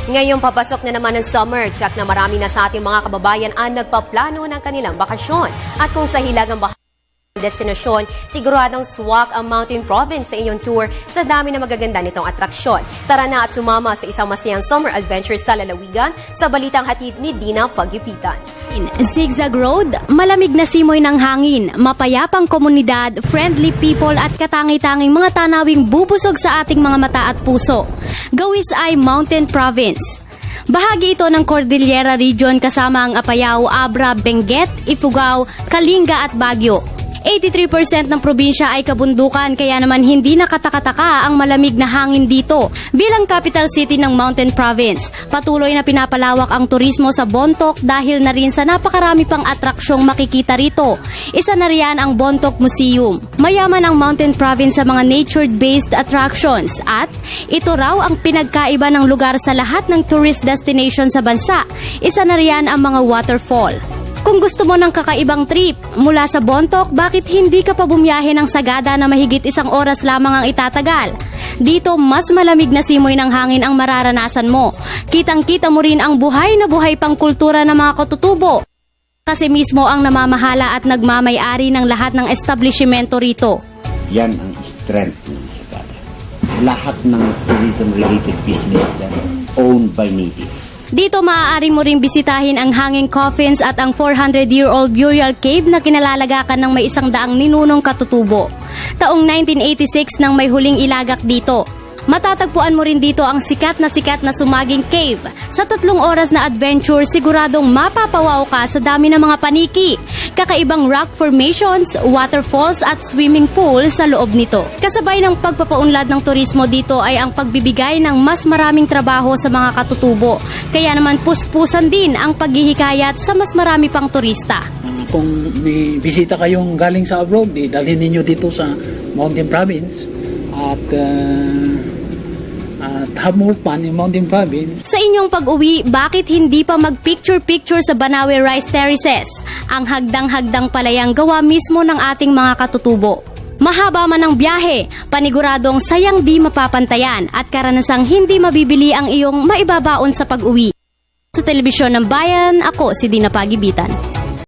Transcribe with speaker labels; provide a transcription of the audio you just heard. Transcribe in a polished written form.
Speaker 1: Ngayong papasok na naman ng summer, check na marami na sa ating mga kababayan ang nagpaplano ng kanilang bakasyon. At kung sa hilagang destinasyon, siguradong swak ang Mountain Province sa iyong tour sa dami na magaganda nitong atraksyon. Tara na at sumama sa isang masayang summer adventure sa lalawigan sa balitang hatid ni Dina Pagipitan.
Speaker 2: Zigzag Road, malamig na simoy ng hangin, mapayapang komunidad, friendly people at katangi-tanging mga tanawing bubusog sa ating mga mata at puso. Gawis ay Mountain Province. Bahagi ito ng Cordillera Region kasama ang Apayao, Abra, Benguet, Ifugao, Kalinga at Baguio. 83% ng probinsya ay kabundukan kaya naman hindi nakatakataka ang malamig na hangin dito. Bilang capital city ng Mountain Province, patuloy na pinapalawak ang turismo sa Bontoc dahil na rin sa napakarami pang atraksyong makikita rito. Isa na riyan ang Bontoc Museum. Mayaman ang Mountain Province sa mga nature-based attractions at ito raw ang pinagkaiba ng lugar sa lahat ng tourist destination sa bansa. Isa na riyan ang mga waterfall. Kung gusto mo ng kakaibang trip mula sa Bontoc, bakit hindi ka pa bumiyahe ng Sagada na mahigit 1 oras lamang ang itatagal? Dito, mas malamig na simoy ng hangin ang mararanasan mo. Kitang-kita mo rin ang buhay na buhay pang kultura ng mga katutubo. Kasi mismo ang namamahala at nagmamay-ari ng lahat ng establishmento rito.
Speaker 3: Yan ang strength ng Sagada. Lahat ng tourism-related business yan owned by natives.
Speaker 2: Dito maaari mo ring bisitahin ang hanging coffins at ang 400-year-old burial cave na kinalalagakan ng may 100 ninunong katutubo. Taong 1986 nang may huling ilagak dito. Matatagpuan mo rin dito ang sikat na sumaging cave. Sa 3 oras na adventure, siguradong mapapawaw ka sa dami ng mga paniki. Kakaibang rock formations, waterfalls at swimming pool sa loob nito. Kasabay ng pagpapaunlad ng turismo dito ay ang pagbibigay ng mas maraming trabaho sa mga katutubo. Kaya naman puspusan din ang paghihikayat sa mas marami pang turista.
Speaker 4: Kung may bisita kayong galing sa abroad, dalhin ninyo dito sa Mountain Province at have more fun in Mountain Province.
Speaker 2: Sa inyong pag-uwi, bakit hindi pa mag-picture-picture sa Banawe Rice Terraces? Ang hagdang-hagdang palayang gawa mismo ng ating mga katutubo. Mahaba man ang biyahe, paniguradong sayang di mapapantayan at karanasang hindi mabibili ang iyong maibabaon sa pag-uwi. Sa Telebisyon ng Bayan, ako si Dina Pagibitan.